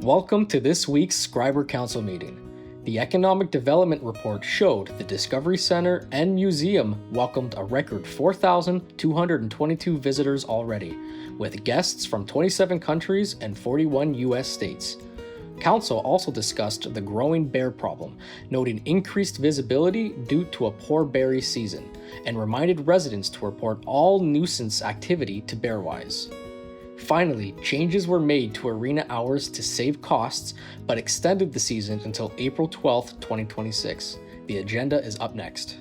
Welcome to this week's Schreiber Council meeting. The Economic Development Report showed the Discovery Center and Museum welcomed a record 4,222 visitors already, with guests from 27 countries and 41 U.S. states. Council also discussed the growing bear problem, noting increased visibility due to a poor berry season, and reminded residents to report all nuisance activity to Bearwise. Finally, changes were made to arena hours to save costs, but extended the season until April 12, 2026. The agenda is up next.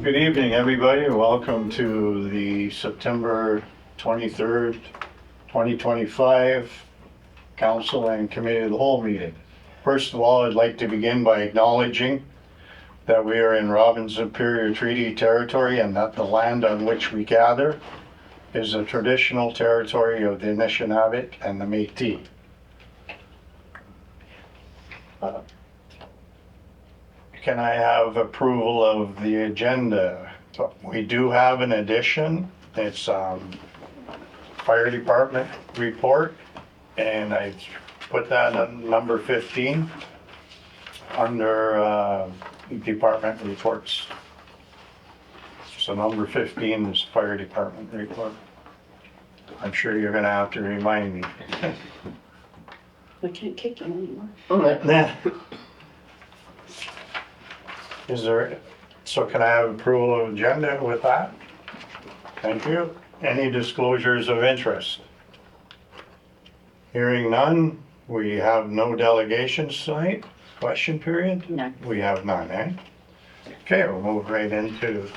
Good evening, everybody. Welcome to the September 23rd, 2025 Council and Committee of the Whole meeting. First of all, I'd like to begin by acknowledging that we are in Robins-Superior Treaty territory and that the land on which we gather is the traditional territory of the Anishinaabe and the Métis. Can I have approval of the agenda? We do have an addition. It's fire department report, and I put that on number 15 under department reports. So number 15 is fire department report. I'm sure you're gonna have to remind me. I can't kick him anymore. Is there, so can I have approval of agenda with that? Thank you. Any disclosures of interest? Hearing none, we have no delegations tonight. Question period? No. We have none, eh? Okay, we'll move right into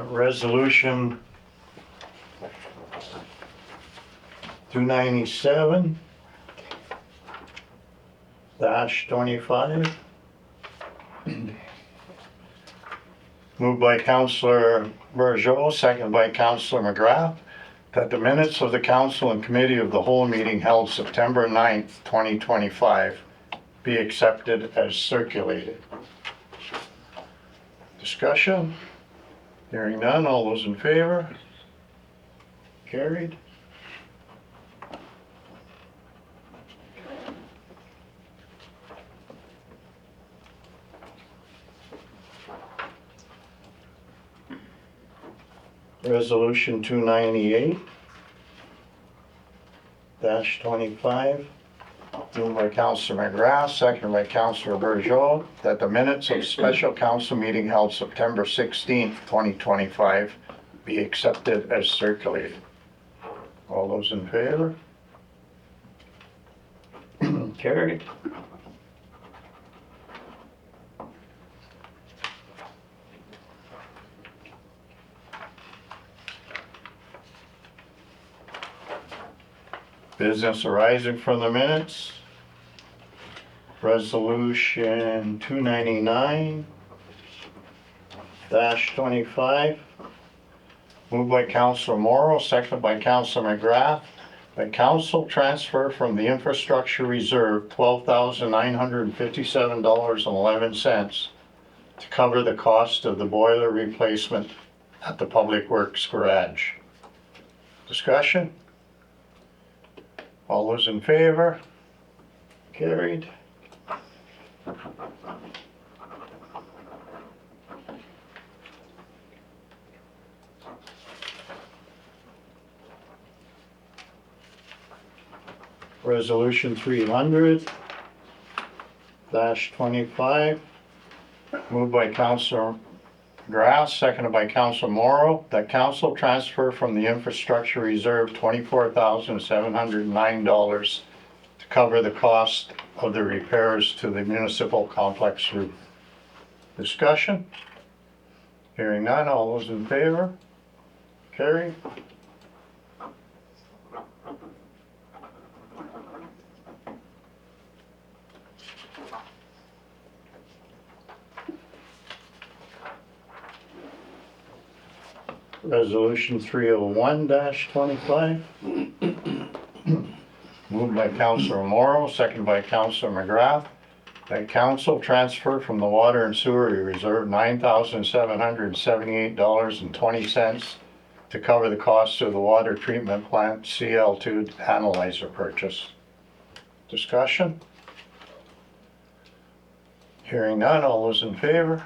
resolution 297. -25. Moved by Councillor Bourgeau, second by Councillor McGrath, that the minutes of the Council and Committee of the Whole meeting held September 9th, 2025 be accepted as circulated. Discussion? Hearing none, all those in favor? Carried. Resolution 298-25, moved by Councillor McGrath, seconded by Councillor Bourgeau, that the minutes of special council meeting held September 16th, 2025 be accepted as circulated. All those in favor? Carried. Business arising from the minutes. Resolution 299-25, moved by Councillor Morrow, seconded by Councillor McGrath, that council transfer from the infrastructure reserve $12,957.11 to cover the cost of the boiler replacement at the Public Works garage. Discussion? All those in favor? Carried. Resolution 300-25, moved by Councillor Grass, seconded by Councillor Morrow, that council transfer from the infrastructure reserve $24,709 to cover the cost of the repairs to the municipal complex roof. Discussion? Hearing none, all those in favor? Carried. Resolution 301-25. Moved by Councilor Morrow, second by Councilor McGrath. That council transfer from the water and sewer reserve $9,778.20 to cover the costs of the water treatment plant CL2 analyzer purchase. Discussion? Hearing none, all those in favor?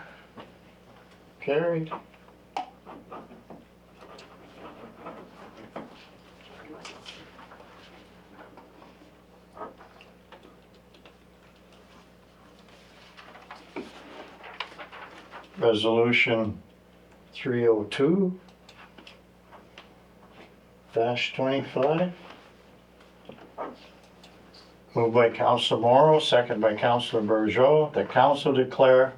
Carried. Resolution 302-25. Moved by Councilor Morrow, second by Councilor Burgeot, that council declare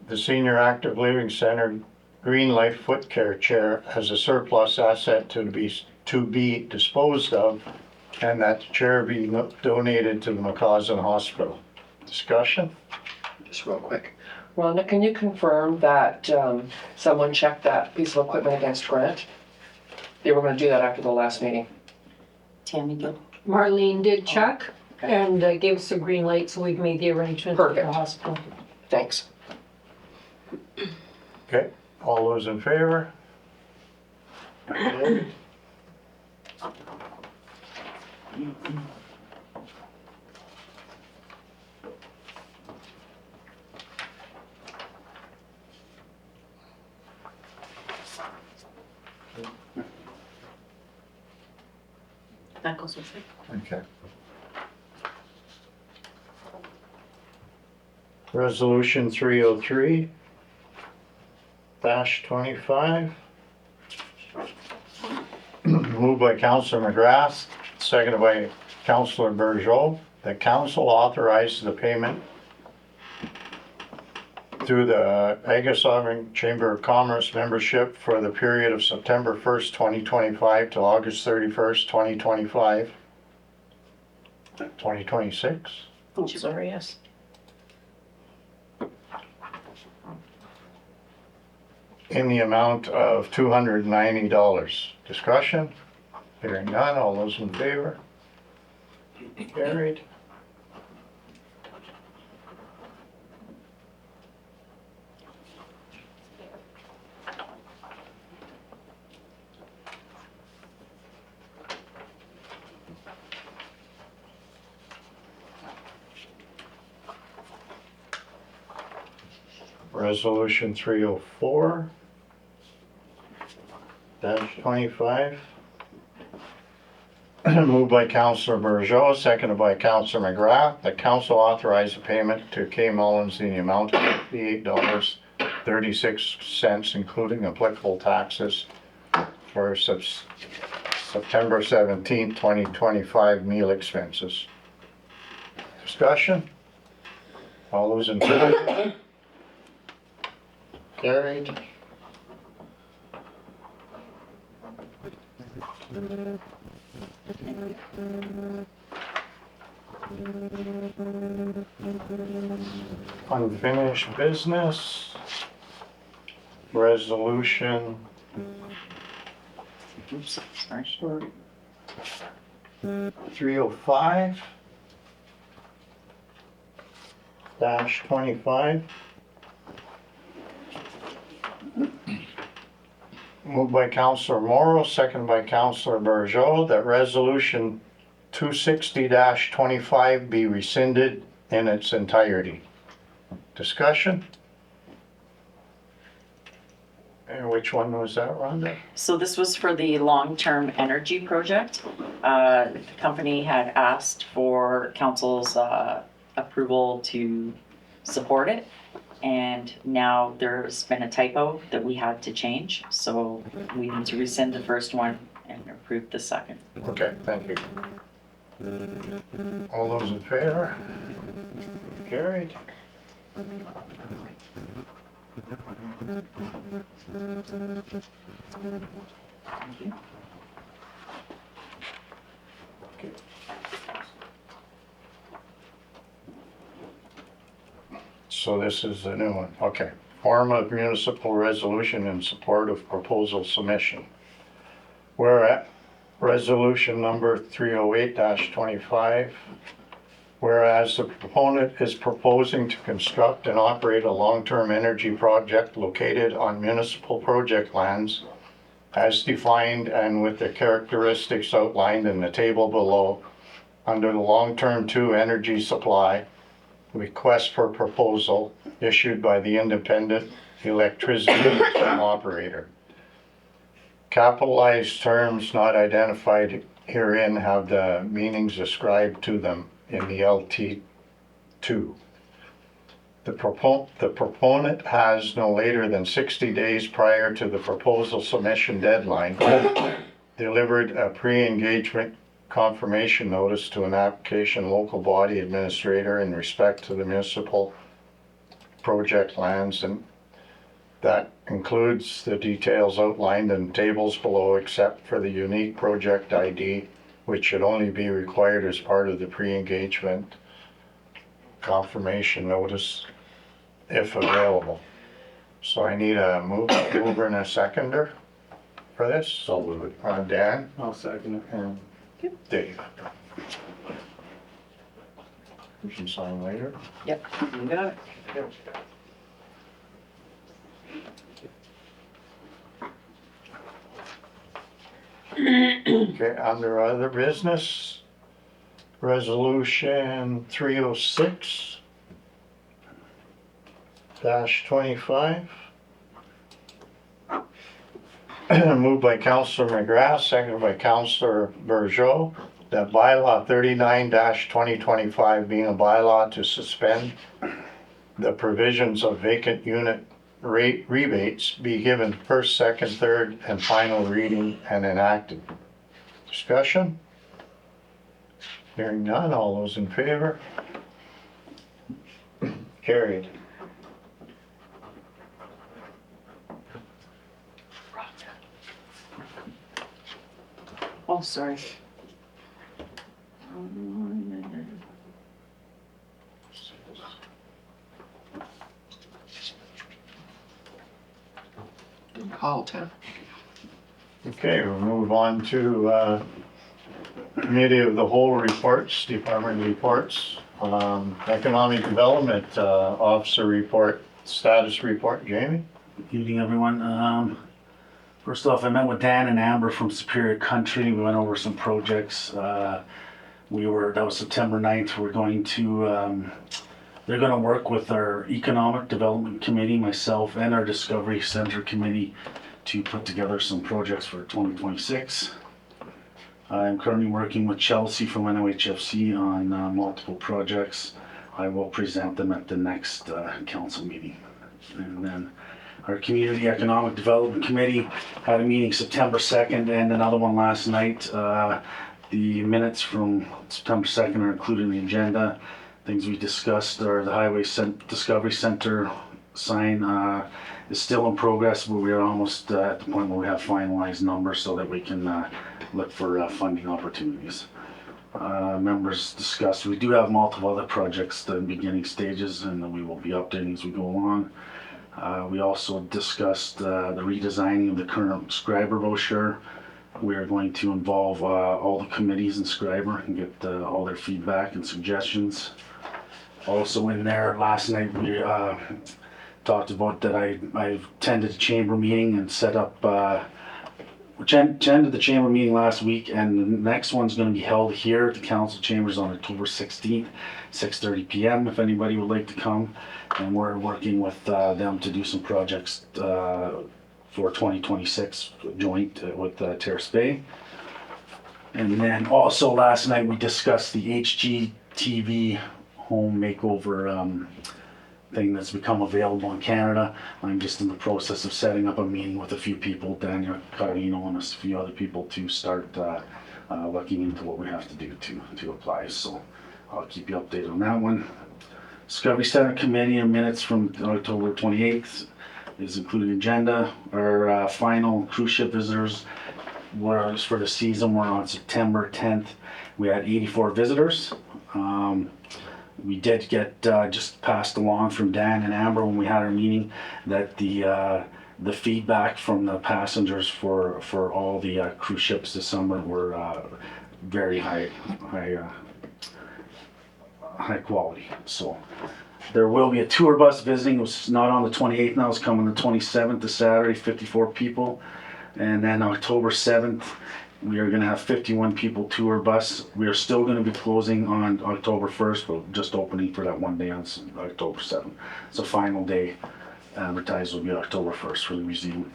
the Senior Active Living Center Green Life Foot Care Chair as a surplus asset to be disposed of, and that the chair be donated to the McCausland Hospital. Discussion? Just real quick. Rhonda, can you confirm that someone checked that piece of equipment against grant? They were gonna do that after the last meeting. Tammy did. Marlene did check Okay. and gave us a green light, so we've made the arrangement with the Perfect. hospital. Thanks. Okay, all those in favor? Carried. That goes with it. Okay. Resolution 303-25. Moved by Councilor McGrath, seconded by Councilor Burgeot, that council authorizes the payment through the Agassiz Chamber of Commerce membership for the period of September 1st, 2025 to August 31st, 2025. 2026? Oh, sorry, yes. In the amount of $290. Discussion? Hearing none, all those in favor? Carried. Resolution 304-25. Moved by Councilor Burgeot, seconded by Councilor McGrath, that council authorize the payment to K. Mullins in the amount of $58.36, including applicable taxes, for September 17th, 2025 meal expenses. Discussion? All those in favor? Carried. Unfinished business. Resolution Oops, sorry. 305-25. Moved by Councilor Morrow, seconded by Councilor Burgeot, that resolution 260-25 be rescinded in its entirety. Discussion? And which one was that, Rhonda? So this was for the long-term energy project. The company had asked for council's approval to support it. And now there's been a typo that we had to change. So we need to rescind the first one and approve the second. Okay, thank you. All those in favor? Carried. Okay. So this is the new one, okay. form of municipal resolution in support of proposal submission. Whereas resolution number 308-25, whereas the proponent is proposing to construct and operate a long-term energy project located on municipal project lands as defined and with the characteristics outlined in the table below under the long-term 2 energy supply request for proposal issued by the independent electricity system operator. Capitalized terms not identified herein have the meanings ascribed to them in the LT2. The proponent has no later than 60 days prior to the proposal submission deadline delivered a pre-engagement confirmation notice to an application local body administrator in respect to the municipal project lands, and that includes the details outlined in tables below except for the unique project ID, which should only be required as part of the pre-engagement confirmation notice if available. So I need a mover and a seconder for this. So moved. Dan I'll second it. and Dave. You can sign later. Yep, you got it. Okay, under other business, resolution 306-25. Moved by Councillor McGrath, seconded by Councillor Burgeot, that bylaw 39-2025 being a bylaw to suspend the provisions of vacant unit rate rebates be given first, second, third, and final reading and enacted. Discussion? Hearing none, all those in favor? Carried. Oh, sorry. Call Tim. Okay, we'll move on to Committee of the Whole reports, Department reports, Economic Development Officer report, status report. Jamie? Evening, everyone. First off, I met with Dan and Amber from Superior Country. We went over some projects. That was September 9th. We're going to, they're going to work with our Economic Development Committee, myself, and our Discovery Center Committee to put together some projects for 2026. I'm currently working with Chelsea from NOHFC on multiple projects. I will present them at the next council meeting. And then our Community Economic Development Committee had a meeting September 2nd and another one last night. The minutes from September 2nd are included in the agenda. Things we discussed are the Highway Discovery Center sign is still in progress, but we are almost at the point where we have finalized numbers so that we can look for funding opportunities. Members discussed, we do have multiple other projects in beginning stages, and we will be updating as we go along. We also discussed the redesigning of the current Schreiber brochure. We are going to involve all the committees in Schreiber and get all their feedback and suggestions. Also in there last night, we talked about that I attended a chamber meeting and set up, attended the chamber meeting last week, and the next one's going to be held here at the council chambers on October 16th, 6:30 p.m. if anybody would like to come. And we're working with them to do some projects for 2026 joint with Terrace Bay. And then also last night we discussed the HGTV home makeover thing that's become available in Canada. I'm just in the process of setting up a meeting with a few people, Daniel Carino and a few other people, to start looking into what we have to do to apply. So I'll keep you updated on that one. Discovery Center Committee and minutes from October 28th is included in the agenda. Our final cruise ship visitors were for the season were on September 10th. We had 84 visitors. We did get just passed along from Dan and Amber when we had our meeting that the feedback from the passengers for all the cruise ships this summer were very high quality. So there will be a tour bus visiting. It was not on the 28th now, it's coming the 27th, the Saturday, 54 people. And then October 7th, we are gonna have 51 people tour bus. We are still gonna be closing on October 1st, but just opening for that one day on October 7th. It's a final day. Advertised will be October 1st for the museum.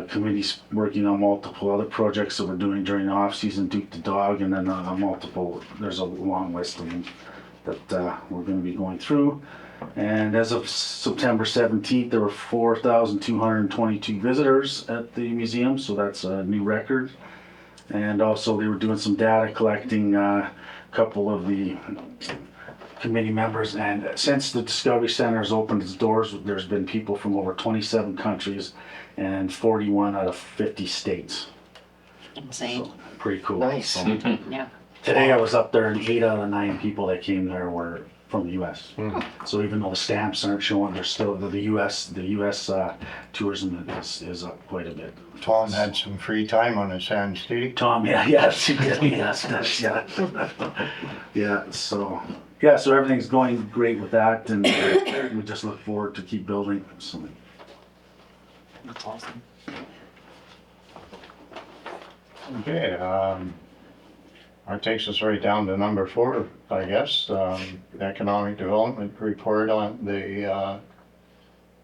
Committee's working on multiple other projects that we're doing during the off season, Duke the Dog, and then there's a long list of them that we're gonna be going through. And as of September 17th, there were 4,222 visitors at the museum, so that's a new record. And also they were doing some data collecting, a couple of the committee members, and since the Discovery Center has opened its doors, there's been people from over 27 countries and 41 out of 50 states. Insane. So, pretty cool. Nice. So, Yeah. today I was up there and 8 out of 9 people that came there were from the US. So even though the stamps aren't showing, there's still the US tourism is up quite a bit. Tom had some free time on his hands, did he? Tom, yes, he did, yes, yeah. Yeah, so everything's going great with that, and we just look forward to keep building, so. That's awesome. Okay, that takes us right down to number 4, I guess. Economic Development Report on the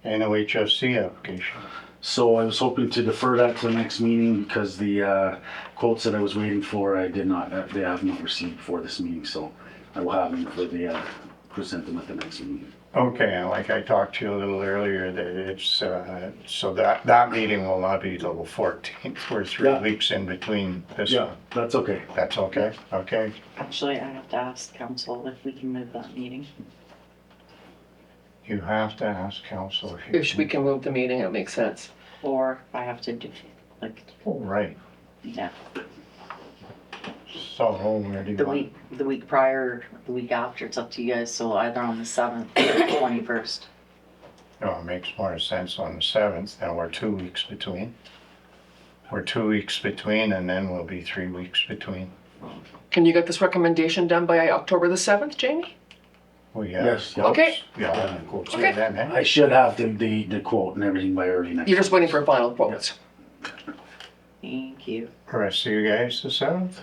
NOHFC application. So I was hoping to defer that to the next meeting because the quotes that I was waiting for, they have not received for this meeting, so I will have them for the, present them at the next meeting. Okay, and like I talked to you a little earlier, that it's, so that meeting will not be till the 14th. We're 3 Yeah. weeks in between this Yeah, one. that's okay. That's okay? Okay. Actually, I have to ask council if we can move that meeting. You have to ask council if you. If we can move the meeting, it makes sense. Or I have to do, like, Oh, right. yeah, So, where do you want? the week prior, the week after, it's up to you guys, so either on the 7th or the 21st. No, it makes more sense on the 7th, and we're 2 weeks between. We're 2 weeks between, and then we'll be 3 weeks between. Can you get this recommendation done by October the 7th, Jamie? We have. Yes, yeah. Okay. Yeah, of course, Okay. then, eh? I should have the quote and everything by early next. You're just waiting for final quotes. Thank you. Rest of you guys the 7th?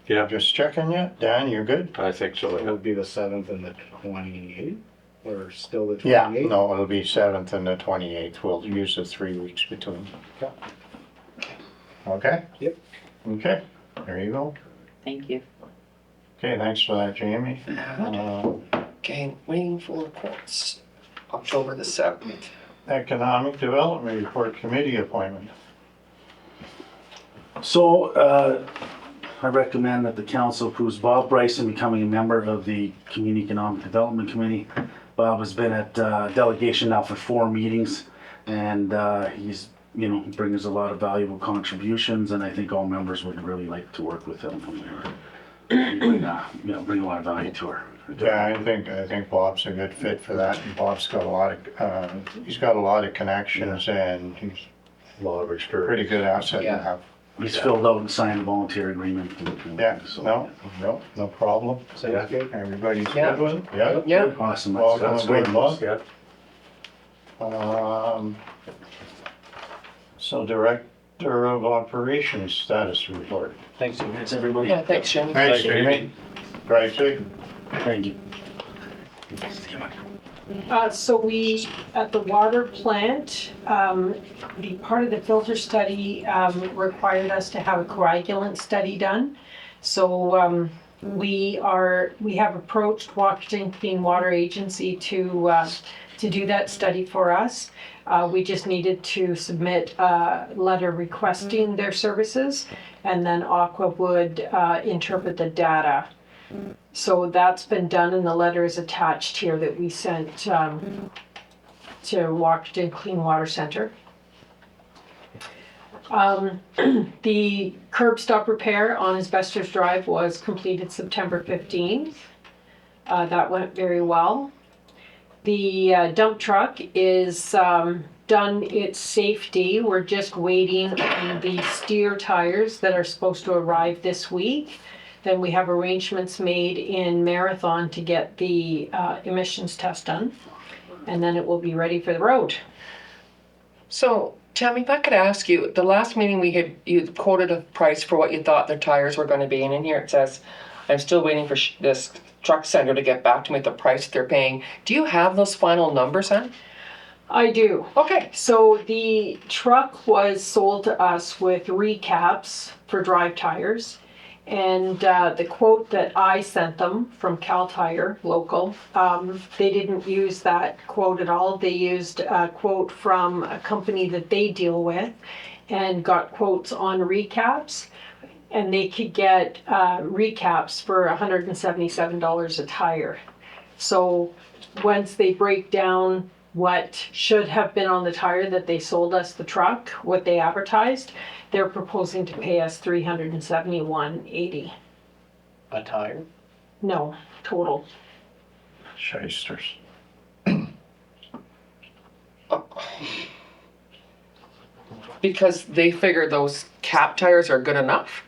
Yeah. Just checking you. Dan, you're good? I think so. It would be the 7th and the 28th, or still the 28th? Yeah, no, it'll be 7th and the 28th. We'll use the 3 weeks between. Yeah. Okay? Yep. Okay, there you go. Thank you. Okay, thanks for that, Jamie. Okay, waiting for quotes. October the 7th. Economic Development Report Committee appointment. So, I recommend that the council approves Bob Bryson becoming a member of the Community Economic Development Committee. Bob has been at delegation now for 4 meetings, and he's, brings a lot of valuable contributions, and I think all members would really like to work with him from there. He would, bring a lot of value to her. Yeah, I think Bob's a good fit for that. And Bob's got he's got a lot of connections, and he's A lot of a experience. pretty good asset to Yeah. have. He's filled out and signed a volunteer agreement. Yeah, So- no problem. Sounds good. Everybody's Yeah. good with it? Yeah. Yeah. Awesome. Welcome That's aboard, great. Bob. Yeah. So Director of Operations status report. Thanks, Jamie. Thanks, everybody. Yeah, thanks, Jamie. Thanks, Jamie. Drive safe. Thank you. So we, at the water plant, the part of the filter study required us to have a coagulant study done. So we have approached Washington Clean Water Agency to do that study for us. We just needed to submit a letter requesting their services, and then Aqua would interpret the data. So that's been done, and the letter is attached here that we sent to Washington Clean Water Center. The curb stop repair on Asbestos Drive was completed September 15th. That went very well. The dump truck is done its safety. We're just waiting on the steer tires that are supposed to arrive this week. Then we have arrangements made in Marathon to get the emissions test done. And then it will be ready for the road. So, Tammy, if I could ask you, the last meeting you quoted a price for what you thought their tires were going to be, and in here it says, I'm still waiting for this truck center to get back to me with the price they're paying. Do you have those final numbers, then? I do. Okay. So the truck was sold to us with recaps for drive tires. And the quote that I sent them from Cal Tire, local, they didn't use that quote at all. They used a quote from a company that they deal with and got quotes on recaps. And they could get recaps for $177 a tire. So once they break down what should have been on the tire that they sold us the truck, what they advertised, they're proposing to pay us $371.80. A tire? No, total. Shysters. Because they figure those cap tires are good enough?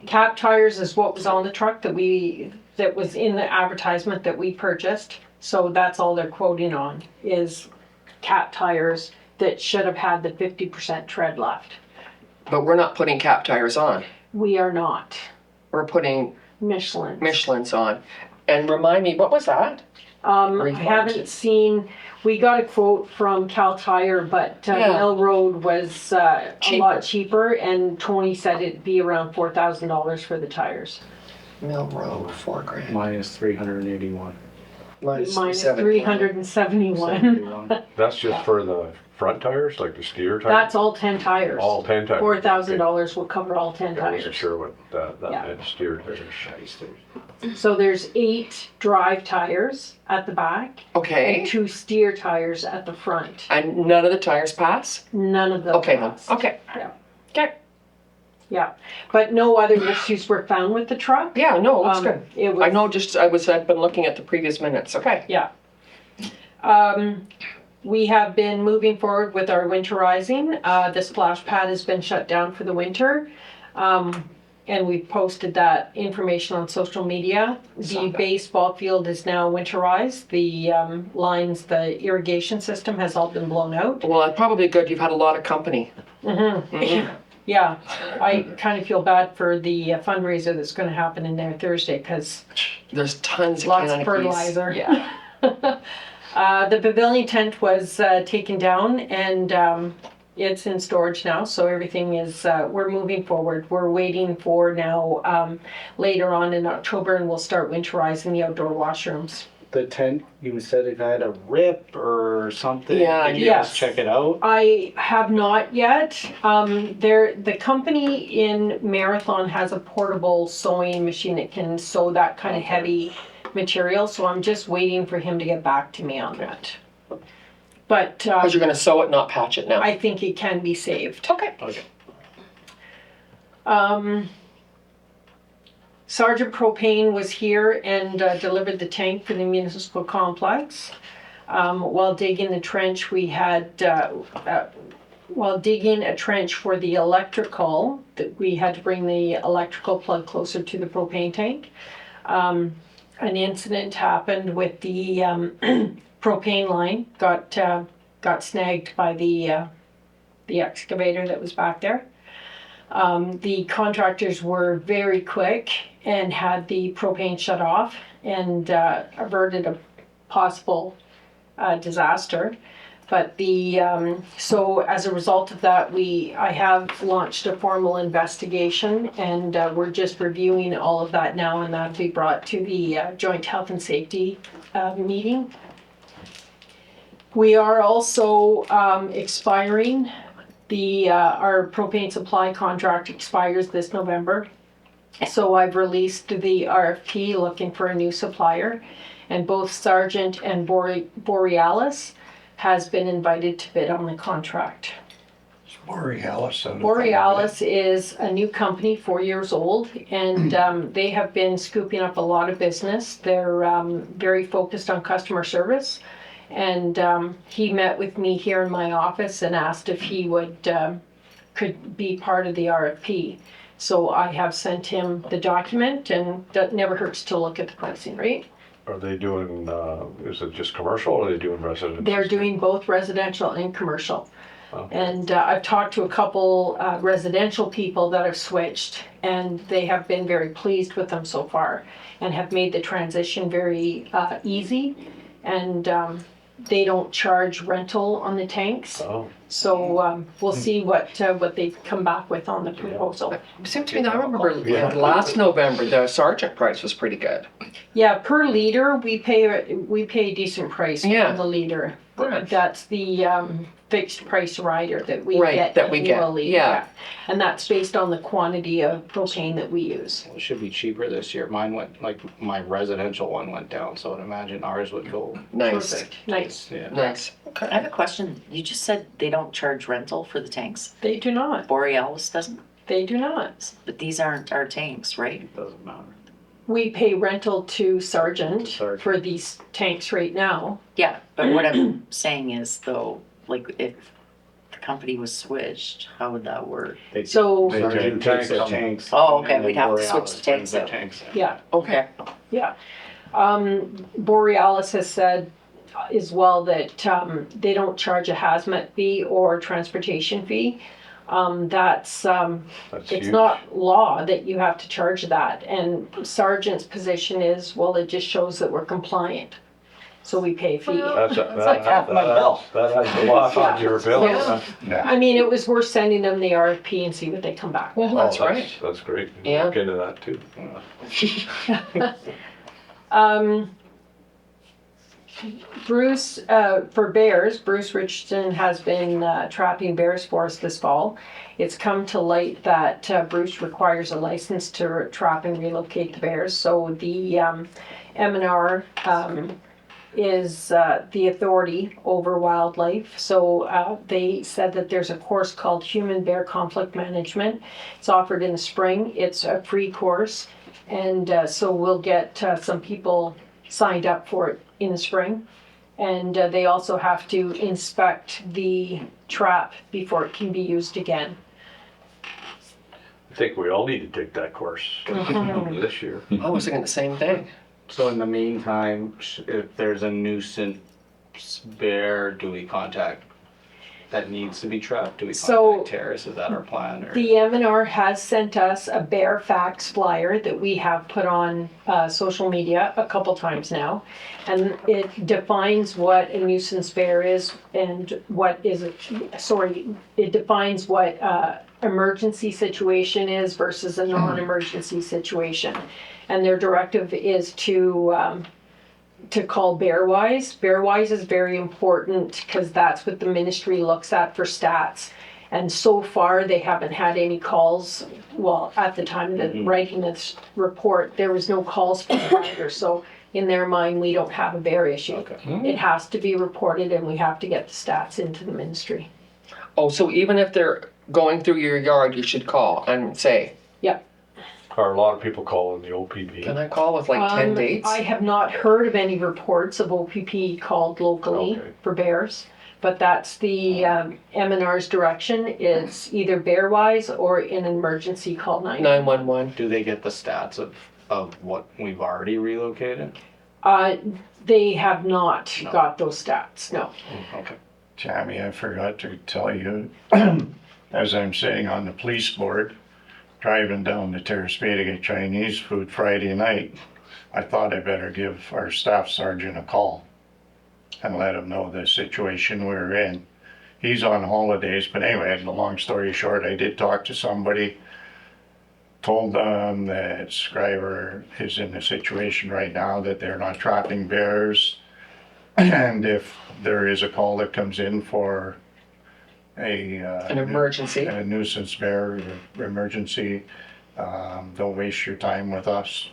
Cap tires is what was on the truck that was in the advertisement that we purchased. So that's all they're quoting on is cap tires that should have had the 50% tread left. But we're not putting cap tires on. We are not. We're putting Michelin. Michelin's on. And remind me, what was that? I haven't seen, we got a quote from Cal Tire, but Yeah. Mill Road was a Cheaper. lot cheaper, and Tony said it'd be around $4,000 for the tires. Mill Road, $4,000. Minus 381. Minus 70. 371. 71. That's just for the front tires, like the steer tires? That's all 10 tires. All 10 tires? $4,000 will cover all 10 I wasn't tires. sure what that Yeah. meant, steer tires. So there's 8 drive tires at the back Okay. and 2 steer tires at the front. And none of the tires pass? None of them Okay, then. passed. Okay. Yeah. Okay. Yeah, but no other issues were found with the truck. Yeah, no, it looks good. It was, I know, I've been looking at the previous minutes. Okay. We have been moving forward with our winterizing. The splash pad has been shut down for the winter. And we've posted that information on social media. Saw The that. baseball field is now winterized. The lines, the irrigation system has all been blown out. Well, it's probably good. You've had a lot of company. Mm-hmm. Yeah, I kind of feel bad for the fundraiser that's going to happen in there Thursday because There's tons of lots of canopies. fertilizer. Yeah. The pavilion tent was taken down and it's in storage now, so everything is, we're moving forward. We're waiting for now later on in October and we'll start winterizing the outdoor washrooms. The tent, you said it had a rip or something? Yeah, Did you yes. guys check it out? I have not yet. The company in Marathon has a portable sewing machine that can sew that kind of heavy material, so I'm just waiting for him to get back to me on that. But Because you're going to sew it, not patch it now. I think it can be saved. Okay. Sergeant Propane was here and delivered the tank for the municipal complex. While digging the trench, we had, while digging a trench for the electrical, that we had to bring the electrical plug closer to the propane tank. An incident happened with the propane line, got snagged by the excavator that was back there. The contractors were very quick and had the propane shut off and averted a possible disaster. But so as a result of that, I have launched a formal investigation and we're just reviewing all of that now, and that'll be brought to the Joint Health and Safety meeting. We are also expiring. Our propane supply contract expires this November. So I've released the RFP looking for a new supplier, and both Sargent and Borealis has been invited to bid on the contract. Borealis. Borealis is a new company, 4 years old, and they have been scooping up a lot of business. They're very focused on customer service. And he met with me here in my office and asked if he could be part of the RFP. So I have sent him the document, and that never hurts to look at the pricing, right? Are they doing, is it just commercial or are they doing residential? They're doing both residential and commercial. Okay. And I've talked to a couple residential people that have switched, and they have been very pleased with them so far and have made the transition very easy. And they don't charge rental on the tanks. Oh, So we'll see what they come back with on the proposal. It seemed to me, I remember last November, the Sergeant price was pretty good. Yeah, per liter, we pay a decent price Yeah. for the liter. Good. That's the fixed price rider that we Right, get that we get, annually. yeah. And that's based on the quantity of propane that we use. It should be cheaper this year. Mine went, like, my residential one went down, so I'd imagine ours would go. Nice, Perfect. Nice. Yeah. nice. I have a question. You just said they don't charge rental for the tanks. They do not. Borealis doesn't, They do not. but these aren't our tanks, right? It doesn't matter. We pay rental to Sargent Sargent. for these tanks right now. Yeah, but what I'm saying is though, like if the company was switched, how would that work? They- So, They Sergeant take takes the some- tanks. Oh, okay, and then we'd have to switch Borealis the tanks brings the out. tanks out. yeah. Okay. Borealis has said as well that they don't charge a hazmat fee or transportation fee. That's that's it's huge. not law that you have to charge that. And Sergeant's position is, well, it just shows that we're compliant. So we pay a fee. That's like half my bill. That adds a lot on your bill. Yeah. Yeah. I mean, it was worth sending them the RFP and see what they come back with. Well, that's Oh, right. That's great. Yeah. Look into that too. Bruce, for bears, Bruce Richardson has been trapping bears for us this fall. It's come to light that Bruce requires a license to trap and relocate the bears. So the M&R is the authority over wildlife. So they said that there's a course called Human Bear Conflict Management. It's offered in the spring. It's a free course. And so we'll get some people signed up for it in the spring. And they also have to inspect the trap before it can be used again. I think we all need to take that course this year. I was thinking the same thing. So in the meantime, if there's a nuisance bear, do we contact, that needs to be trapped? Do we So- contact Terrace? Is that our plan? Or? The M&R has sent us a bear facts flyer that we have put on social media a couple times now. And it defines what a nuisance bear is and it defines what emergency situation is versus a non-emergency situation. And their directive is to call Bearwise. Bearwise is very important because that's what the ministry looks at for stats. And so far, they haven't had any calls. Well, at the time of writing this report, there was no calls for fire. So in their mind, we don't have a bear issue. Okay. It has to be reported and we have to get the stats into the ministry. Oh, so even if they're going through your yard, you should call and say, Are a lot of people calling the OPP? can I call with like 10 dates? I have not heard of any reports of OPP called locally Okay. for bears, but that's the M&R's direction. It's either Bearwise or in an emergency call 911. 911. Do they get the stats of what we've already relocated? They have not No. got those stats, no. Okay. Tammy, I forgot to tell you, as I'm sitting on the police board, driving down to Terraspay to get Chinese food Friday night, I thought I better give our staff sergeant a call and let him know the situation we're in. He's on holidays, but anyway, the long story short, I did talk to somebody, told them that Schreiber is in a situation right now that they're not trapping bears. And if there is a call that comes in for An emergency. a nuisance bear or emergency, don't waste your time with us.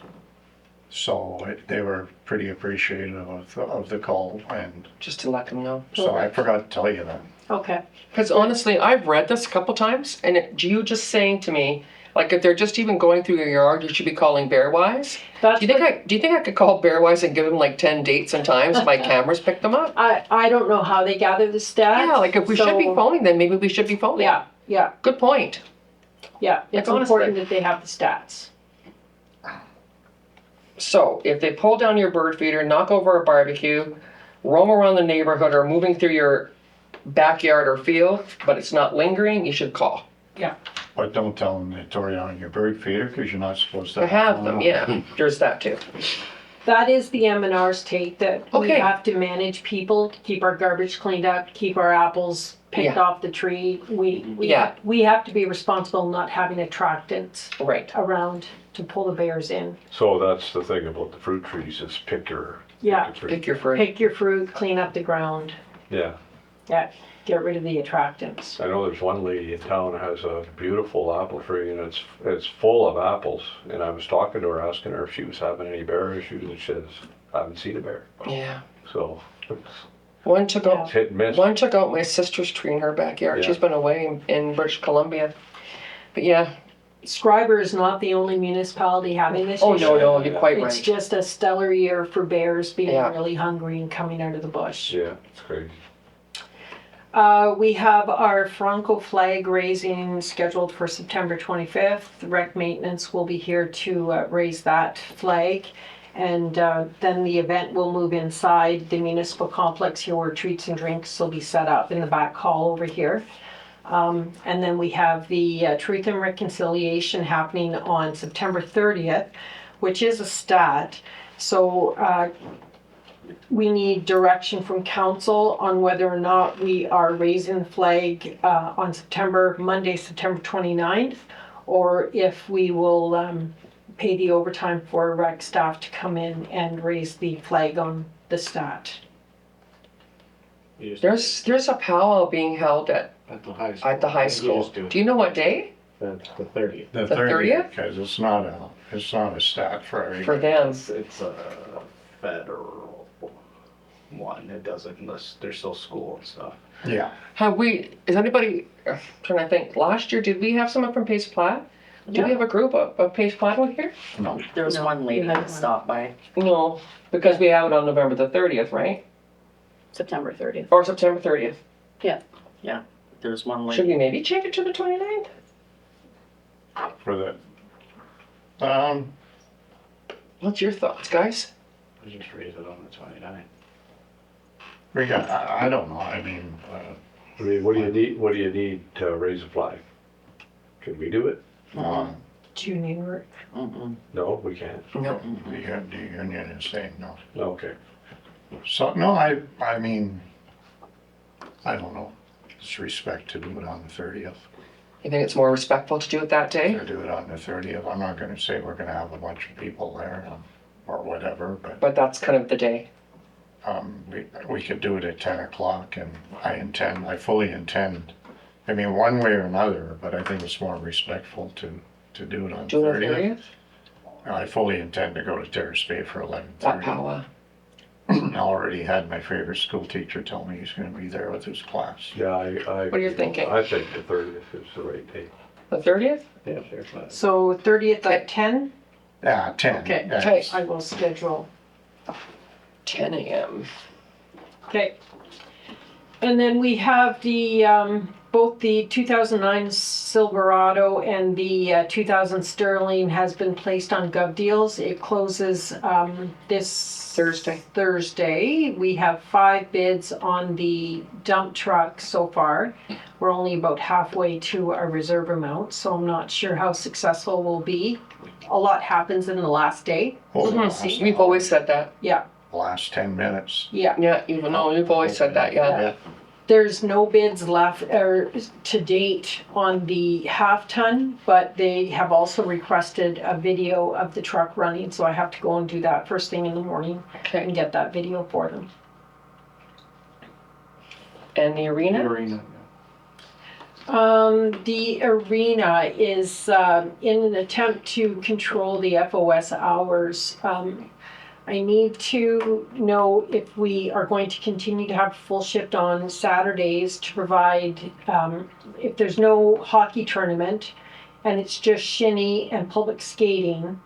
So they were pretty appreciative of the call, and Just to let them know. so I forgot to tell you that. Okay. Because honestly, I've read this a couple times, and you just saying to me, like if they're just even going through your yard, you should be calling Bearwise. That's Do you think I could call Bearwise and give them like 10 dates and times if my cameras pick them up? I don't know how they gather the stats. Yeah, like if we should be so- phoning, then maybe we should be phoning. Yeah, yeah, Good point. yeah. It's honestly. important that they have the stats. So if they pull down your bird feeder, knock over a barbecue, roam around the neighborhood, or moving through your backyard or field, but it's not lingering, you should call. But don't tell them they tore down your bird feeder, because you're not supposed to. I have them, yeah. There's that too. That is the M&R's take, that we Okay. have to manage people, keep our garbage cleaned up, keep our apples picked Yeah. off the tree. Yeah. We have to be responsible not having attractants Right. around to pull the bears in. So that's the thing about the fruit trees is pick your. Yeah. pick your Pick fruit. your fruit. Pick your fruit, clean up the ground, Yeah, get rid of the attractants. I know there's one lady in town that has a beautiful apple tree and it's full of apples. And I was talking to her, asking her if she was having any bear issues, and she says, I haven't seen a bear. Yeah. So it's One took out hit and miss. One took out my sister's tree in her backyard. Yeah. She's been away in British Columbia. But yeah. Schreiber is not the only municipality having this Oh, issue. no, you're quite It's right. just a stellar year for bears being Yeah. really hungry and coming out of the bush. Yeah, it's crazy. We have our Franco flag raising scheduled for September 25th. Rec maintenance will be here to raise that flag. And then the event will move inside the municipal complex here, where treats and drinks will be set up in the back hall over here. And then we have the Truth and Reconciliation happening on September 30th, which is a stat. So we need direction from council on whether or not we are raising the flag on Monday, September 29th, or if we will pay the overtime for rec staff to come in and raise the flag on the stat. There's a powwow being held at the high school. the high You school. just do Do you know what day? That's the 30th. The The 30th, because it's not a stat for everybody. For them. It's a federal one. It doesn't unless they're still school and stuff. Yeah, Is anybody, trying to think, last year, did we have someone from Pace Plat? Do we have a group of Pace Plat out here? no, There was No, one lady you had that one. stopped by No, because we have it on November the 30th, right? September 30th. Or September 30th. there was one Should lady. we maybe change it to the 29th? for the, What's your thoughts, guys? We just raise it on the 29th. we got, I don't know, I mean, I mean, what do you need to raise a flag? Can we do it? Junior. Mm-mm. No, we can't. No. the union is saying no. Okay. So, no, I mean, I don't know. It's respect to do it on the 30th. You think it's more respectful to do it that day? To do it on the 30th. I'm not gonna say we're gonna have a bunch of people there or whatever, but But that's kind of the day. we could do it at 10 o'clock, and I fully intend, I mean, one way or another, but I think it's more respectful to do it on the June 30th. 30th? I fully intend to go to Terrace Bay for That 11:30. powwow. I already had my favorite school teacher tell me he's gonna be there with his class. Yeah, I. What are you thinking? I think the 30th is the right date. The 30th? Yeah, fair play. So 30th at 10? Yeah, 10. Okay, yeah. okay. I will schedule. 10 a.m. Okay. And then we have the, both the 2009 Silverado and the 2000 Sterling has been placed on Gov Deals. It closes this Thursday. We have 5 bids on the dump truck so far. We're only about halfway to our reserve amount, so I'm not sure how successful we'll be. A lot happens in the last day. Oh, Mhm. We've always said that. Last 10 minutes. Yeah. Yeah, even though you've always said that, yeah. There's no bids left to date on the half ton, but they have also requested a video of the truck running, so I have to go and do that first thing in the morning Okay. and get that video for them. And the arena? Arena. The arena is in an attempt to control the FOS hours. I need to know if we are going to continue to have full shift on Saturdays to provide, if there's no hockey tournament and it's just shinny and public skating,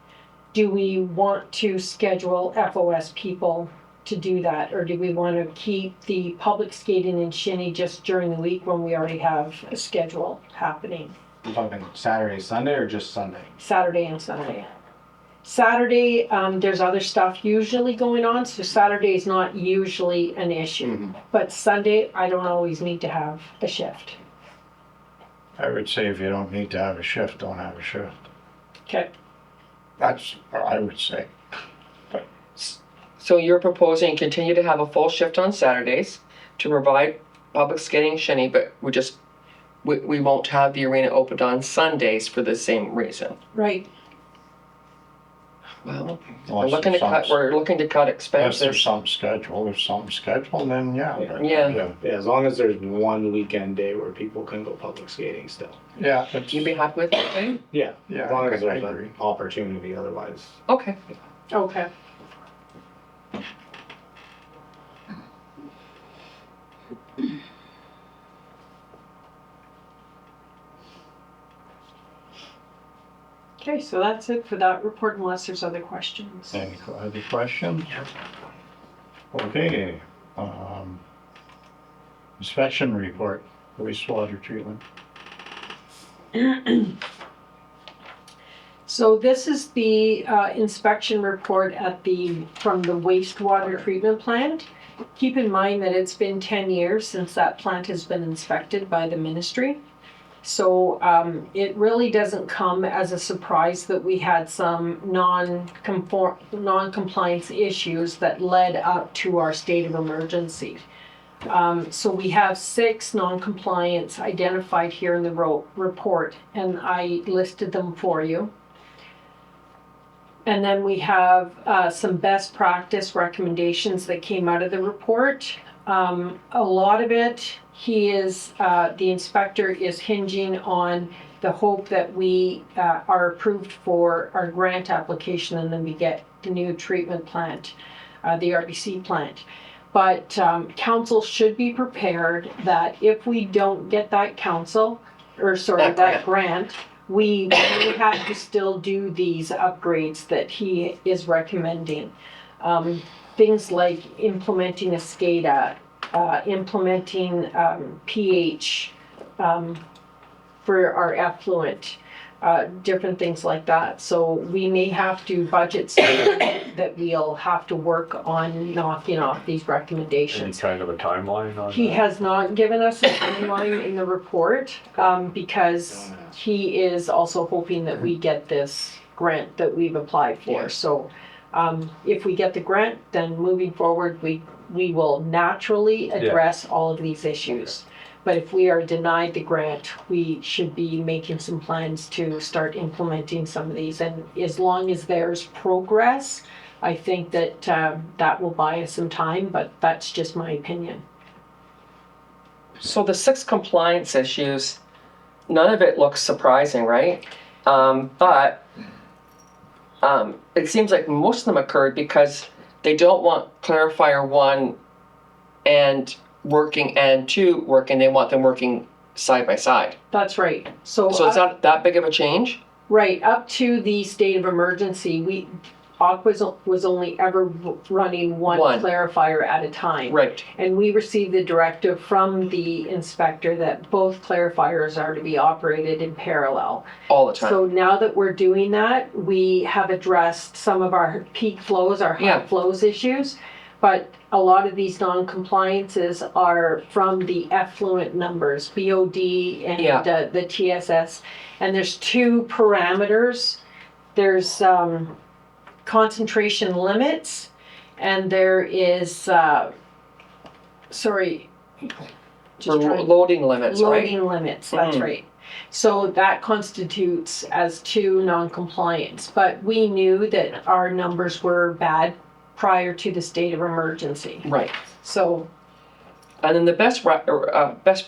do we want to schedule FOS people to do that? Or do we want to keep the public skating and shinny just during the week when we already have a schedule happening? You talking Saturday, Sunday, or just Sunday? Saturday and Sunday. Saturday, there's other stuff usually going on, so Saturday is not usually an issue. But Sunday, I don't always need to have a shift. I would say if you don't need to have a shift, don't have a shift. Okay. That's what I would say. So you're proposing continue to have a full shift on Saturdays to provide public skating shinny, but we won't have the arena opened on Sundays for the same reason. Right. Well, Unless we're looking to cut If there's expenses. some schedule, if something's scheduled, then yeah. but- Yeah. Yeah, as long as there's one weekend day where people can go public skating still. Yeah, it's, You'd be happy with that, okay? Yeah, Yeah, as long as I there's agree. an opportunity, otherwise. Okay. Okay. Okay, so that's it for that report unless there's other questions. any other questions? Okay, inspection report, wastewater treatment. So this is the inspection report from the wastewater treatment plant. Keep in mind that it's been 10 years since that plant has been inspected by the ministry. So it really doesn't come as a surprise that we had some non-compliance issues that led up to our state of emergency. So we have 6 non-compliance identified here in the report, and I listed them for you. And then we have some best practice recommendations that came out of the report. A lot of it, the inspector is hinging on the hope that we are approved for our grant application and then we get the new treatment plant, the RBC plant. But council should be prepared that if we don't get that grant, we may have to still do these upgrades that he is recommending. Things like implementing a SCADA, implementing pH for our effluent, different things like that. So we may have to budget something that we'll have to work on knocking off these Any recommendations. kind of a timeline on He that? has not given us a timeline in the report because he is also hoping that we get this grant that we've applied for. So if we get the grant, then moving forward, we will naturally address all of these issues. But if we are denied the grant, we should be making some plans to start implementing some of these. And as long as there's progress, I think that that will buy us some time, but that's just my opinion. So the 6 compliance issues, none of it looks surprising, right? But it seems like most of them occurred because they don't want clarifier 1 and working and 2 working. They want them working side by side. That's right. So It's not that big of a change? right, up to the state of emergency, Aqua was only ever running one clarifier at a time. Right. And we received the directive from the inspector that both clarifiers are to be operated in parallel. All the time. So now that we're doing that, we have addressed some of our peak flows, our high flows issues. But a lot of these non-compliances are from the effluent numbers, BOD and the TSS. And there's 2 parameters. There's concentration limits, and there is Loading limits, right? loading limits, that's right. So that constitutes as 2 non-compliance. But we knew that our numbers were bad prior to the state of emergency. Right. So And then the best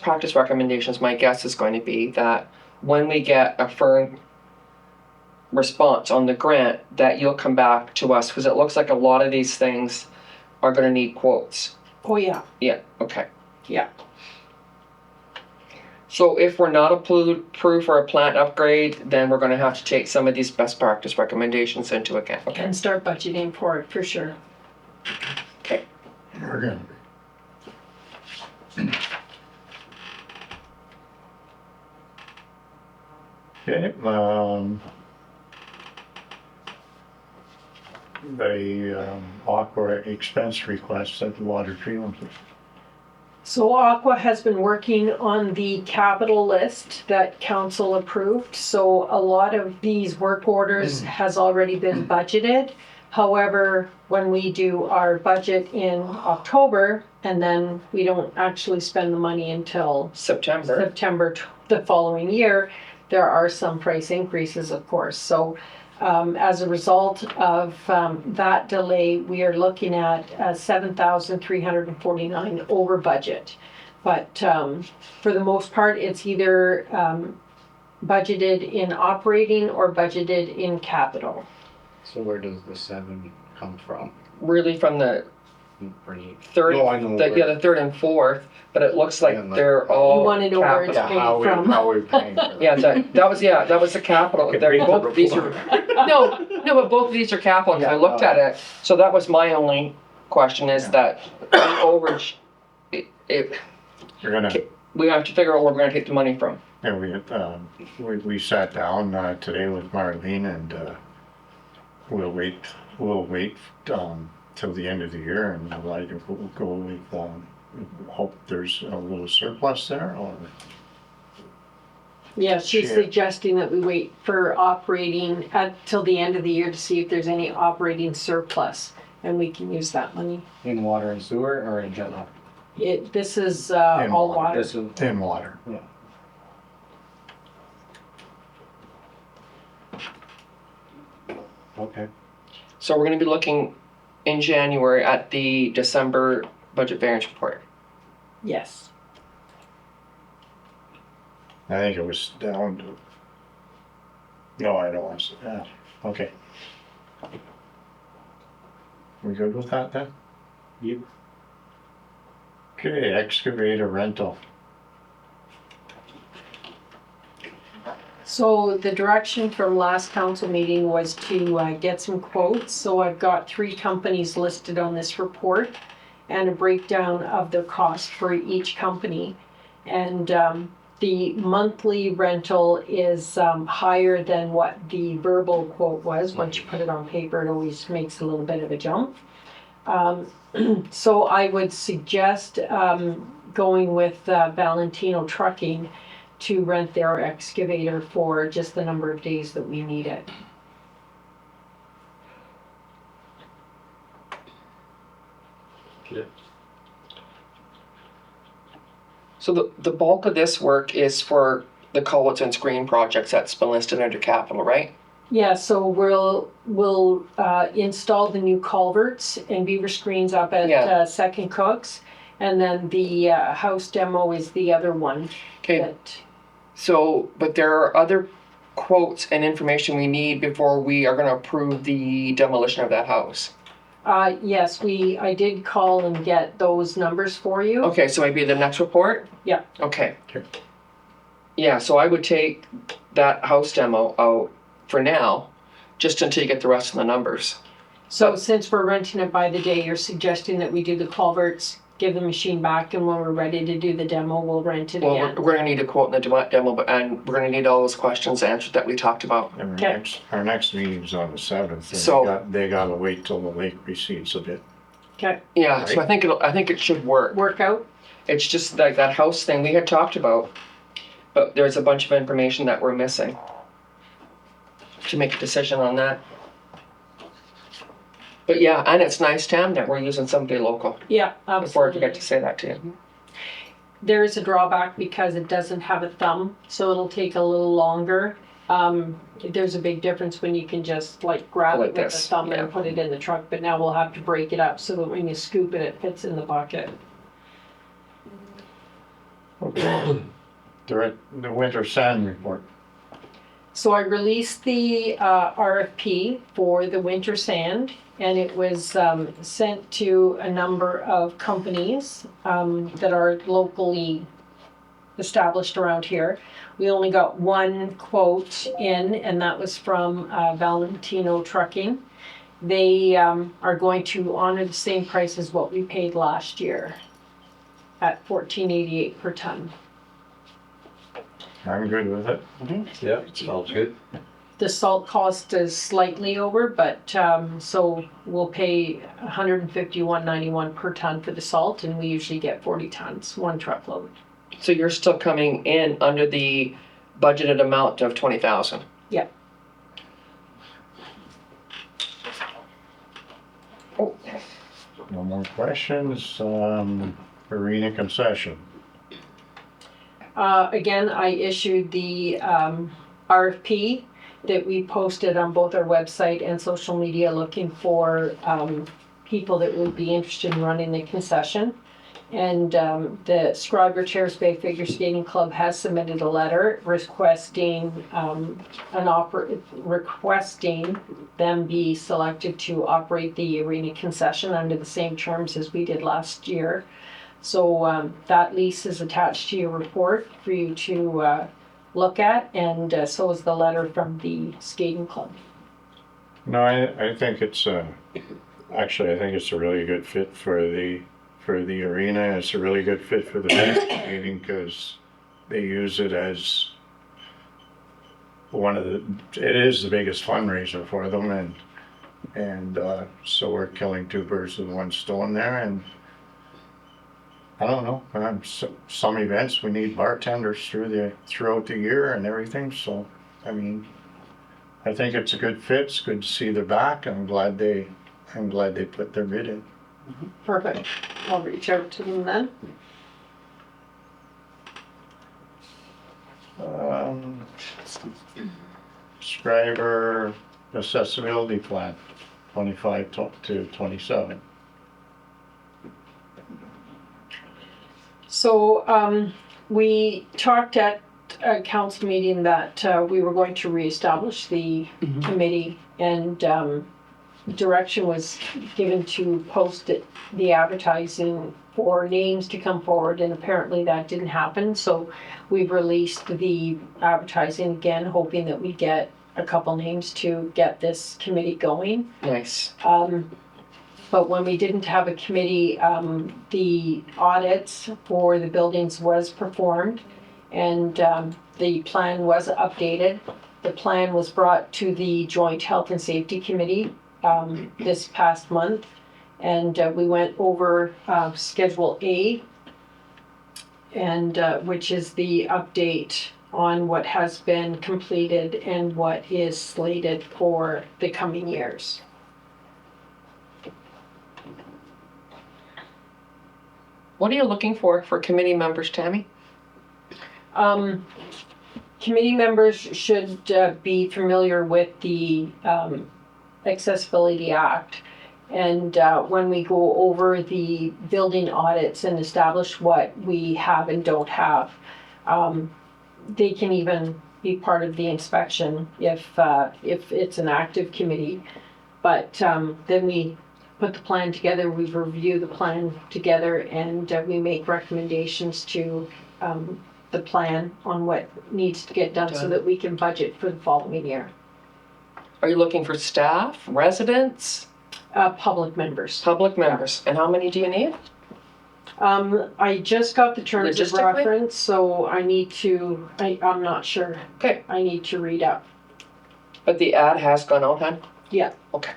practice recommendations, my guess is going to be that when we get a firm response on the grant, that you'll come back to us, because it looks like a lot of these things are gonna need quotes. Oh, yeah, Yeah, okay. yeah. So if we're not approved for a plant upgrade, then we're gonna have to take some of these best practice recommendations into account. Okay. And start budgeting for it, for sure. We're gonna be. Okay, the aqua expense request at the water treatment plant. So Aqua has been working on the capital list that council approved. So a lot of these work orders has already been budgeted. However, when we do our budget in October, and then we don't actually spend the money until September. the following year, there are some price increases, of course. So as a result of that delay, we are looking at 7,349 over budget. But for the most part, it's either budgeted in operating or budgeted in capital. So where does the 7 come from? Really from the Pretty. third, No, I know, the third and fourth, but it looks like Yeah, like- they're all You wanna know where it's capital. Yeah, paid from. How we paying for that? Yeah, that was the capital. Okay, They're read the both these are no, but both of these are capital. 'Cause I Yeah, looked at it, so that was my only question: is that the overage? You're gonna, We have to figure out where we're going to take the money from. yeah, we sat down today with Marlene and we'll wait till the end of the year and like we'll go with hope there's a little surplus there or. Yeah, she's Sure. suggesting that we wait for operating till the end of the year to see if there's any operating surplus, and we can use that money. In water and sewer or in general? This is In all water. water. This is, In water. yeah. Okay. So we're going to be looking in January at the December budget variance report. Yes. I think it was down to. No, I don't want to say that. Okay. We good with that then? Yep. Okay, excavator rental. So the direction from last council meeting was to get some quotes. So I've got 3 companies listed on this report and a breakdown of the cost for each company. And the monthly rental is higher than what the verbal quote was. Once you put it on paper, it always makes a little bit of a jump. So I would suggest going with Valentino Trucking to rent their excavator for just the number of days that we need it. So the bulk of this work is for the culverts and screen projects that's been listed under capital, right? Yeah, so we'll install the new culverts and beaver screens up at Yeah. Second Cooks. And then the house demo is the other one. Okay. that- So, but there are other quotes and information we need before we are going to approve the demolition of that house. Yes, I did call and get those numbers for you. Okay, so maybe the next report? Yeah. Okay. Okay. Yeah, so I would take that house demo out for now, just until you get the rest of the numbers. So since we're renting it by the day, you're suggesting that we do the culverts, give the machine back, and when we're ready to do the demo, we'll rent it Well, again. we're going to need a quote in the demo, and we're going to need all those questions answered that we talked about. And Okay. our next meeting's on the 7th. and So- they gotta wait till the lake recedes a bit. Okay, Yeah, so Right. I think it should work. work out? It's just like that house thing we had talked about, but there's a bunch of information that we're missing to make a decision on that. But yeah, and it's nice, Tam, that we're using somebody local. Yeah, Before I absolutely. forget to say that to you. There is a drawback because it doesn't have a thumb, so it'll take a little longer. There's a big difference when you can just like grab Like it with this, the thumb yeah. and put it in the truck, but now we'll have to break it up so that when you scoop it, it fits in the bucket. Okay. The winter sand report. So I released the RFP for the winter sand, and it was sent to a number of companies that are locally established around here. We only got one quote in, and that was from Valentino Trucking. They are going to honor the same price as what we paid last year at $14.88 per ton. I'm good with it. Yeah, sounds good. The salt cost is slightly over, but so we'll pay $151.91 per ton for the salt, and we usually get 40 tons, one truckload. So you're still coming in under the budgeted amount of 20,000? Yep. Oh, No more questions. Arena concession. Again, I issued the RFP that we posted on both our website and social media looking for people that would be interested in running the concession. And the Schreiber Chairs Bay Figure Skating Club has submitted a letter requesting requesting them be selected to operate the arena concession under the same terms as we did last year. So that lease is attached to your report for you to look at, and so is the letter from the skating club. No, I think it's actually I think it's a really good fit for the arena. It's a really good fit for the meeting because they use it as it is the biggest fundraiser for them, and so we're killing two birds with one stone there. And I don't know, some events we need bartenders throughout the year and everything. So I mean, I think it's a good fit. It's good to see they're back. I'm glad they put their bid in. Perfect. I'll reach out to them then. Schreiber accessibility plan, 25 to 27. So we talked at a council meeting that we were going to reestablish the committee, and direction was given to post the advertising for names to come forward, and apparently that didn't happen. So we've released the advertising again, hoping that we get a couple names to get this committee going. nice. But when we didn't have a committee, the audits for the buildings was performed, and the plan was updated. The plan was brought to the Joint Health and Safety Committee this past month, and we went over Schedule A, and which is the update on what has been completed and what is slated for the coming years. What are you looking for committee members, Tammy? Committee members should be familiar with the Accessibility Act. And when we go over the building audits and establish what we have and don't have, they can even be part of the inspection if it's an active committee. But then we put the plan together, we review the plan together, and we make recommendations to the plan on what needs to get done so that we can budget for the following year. Are you looking for staff, residents, Public members. public members? And how many do you need? I just got the terms of Logistically? reference, so I need to, I'm not sure. Okay, I need to read up. but the ad has gone out, huh? Yeah. Okay.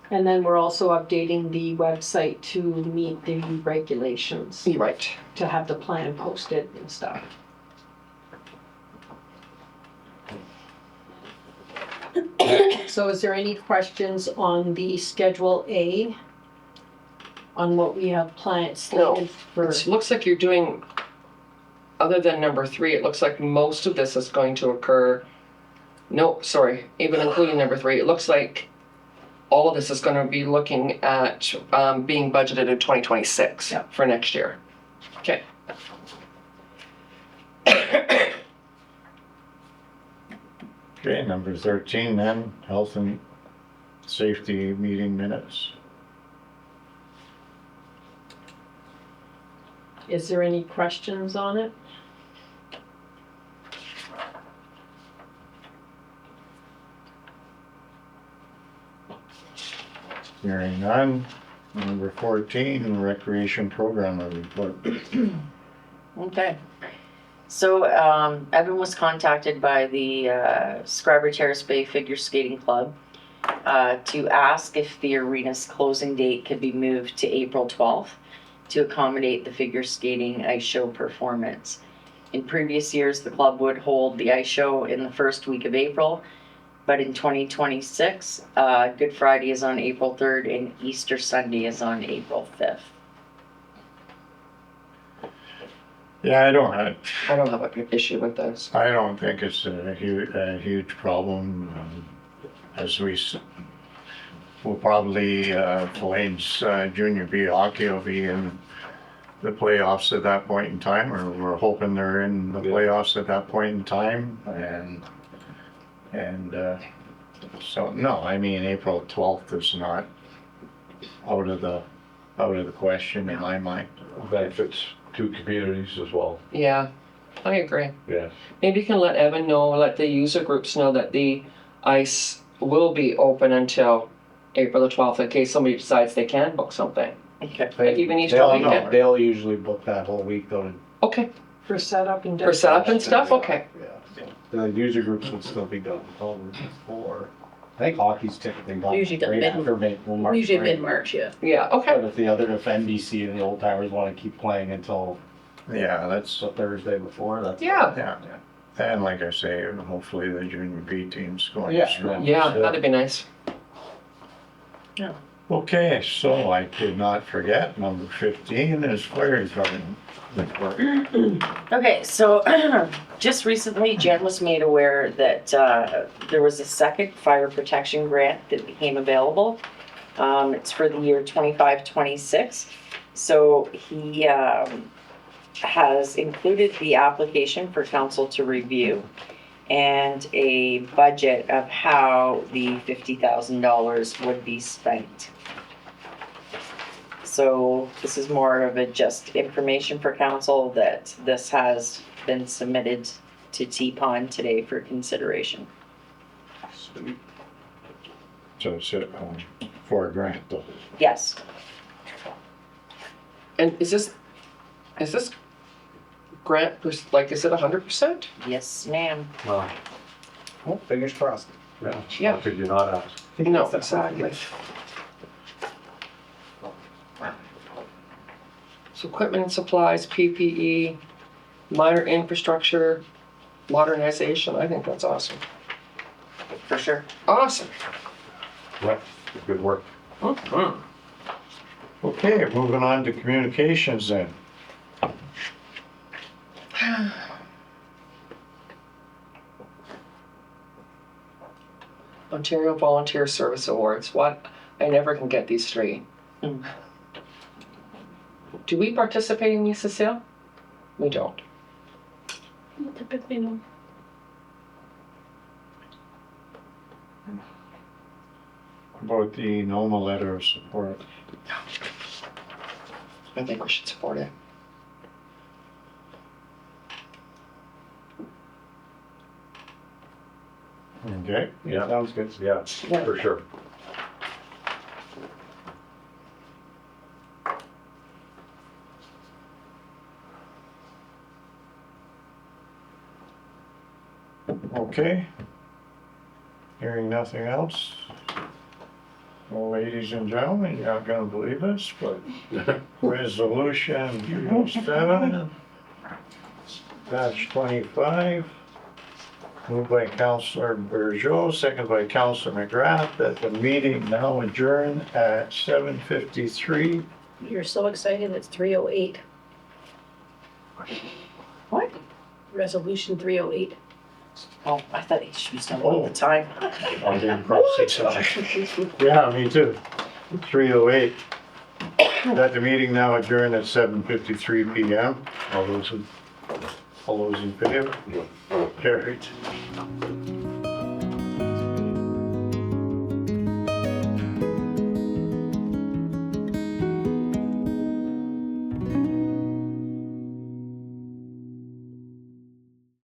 And then we're also updating the website to meet the regulations, You're right. to have the plan posted and stuff. So is there any questions on the Schedule A? On what we have planned slated for? It looks like you're doing, other than number 3, it looks like most of this is going to occur. No, sorry, even including number 3, it looks like all of this is going to be looking at being budgeted in 2026 Yep. for next year. Okay. Okay, number 13 then, health and safety meeting minutes. Is there any questions on it? Hearing none. Number 14, recreation program report. Okay. So, Evan was contacted by the Schreiber Terrace Bay Figure Skating Club to ask if the arena's closing date could be moved to April 12th to accommodate the figure skating ice show performance. In previous years, the club would hold the ice show in the first week of April, but in 2026, Good Friday is on April 3rd and Easter Sunday is on April 5th. Yeah, I don't have an issue with this. I don't think it's a huge problem. As we'll probably, Blaine's junior B hockey will be in the playoffs at that point in time, or we're hoping they're in the playoffs at that point in time. And so, no, I mean, April 12th is not out of the question in my mind. Benefits two communities as well. Yeah, I agree. Yeah. Maybe you can let Evan know, let the user groups know that the ice will be open until April the 12th in case somebody decides they can book something. Okay. Like even Easter They'll, weekend? they'll usually book that whole week though. Okay, For setup and. for setup and stuff, okay. Yeah. The user groups would still be done before. I think hockey's typically done Usually done right mid- after March Usually break. mid-March, yeah. Yeah, okay. But if NBC and the old timers wanna keep playing until Yeah, that's, the Thursday before, that's. Yeah, yeah. And like I say, hopefully the junior B team's going Yeah, strong. yeah, that'd be nice. Okay, so I did not forget, number 15 is fire department report. Okay, so just recently, Jen was made aware that there was a second fire protection grant that became available. It's for the year 25-26. So he has included the application for council to review and a budget of how the $50,000 would be spent. So this is more of a just information for council that this has been submitted to T-Pond today for consideration. So it's for a grant though. Yes, And is this grant, like, is it 100%? yes, ma'am. Well, Oh, fingers crossed. yeah. Yeah. How could you not ask? No, exactly. So equipment and supplies, PPE, minor infrastructure, modernization, I think that's awesome. For sure. Awesome. Yeah, good work. Mhm. Okay, moving on to communications then. Ontario Volunteer Service Awards, what? I never can get these straight. Mm. Do we participate in these, Cecile? We don't. Typically, no. About the NOMA letter of support. I think we should support it. Okay, Yeah, Sounds good. yeah, for sure. okay. Hearing nothing else. Well, ladies and gentlemen, you're not gonna believe this, but resolution 07-25, moved by Councillor Bergeau, second by Councillor McGrath, that the meeting now adjourn at 7:53. You're so excited, it's 3:08. What? Resolution 3:08. Oh, I thought she was done all the time. I didn't cross it off. Yeah, me too. 3:08. That the meeting now adjourned at 7:53 PM. All those in favor? Carried.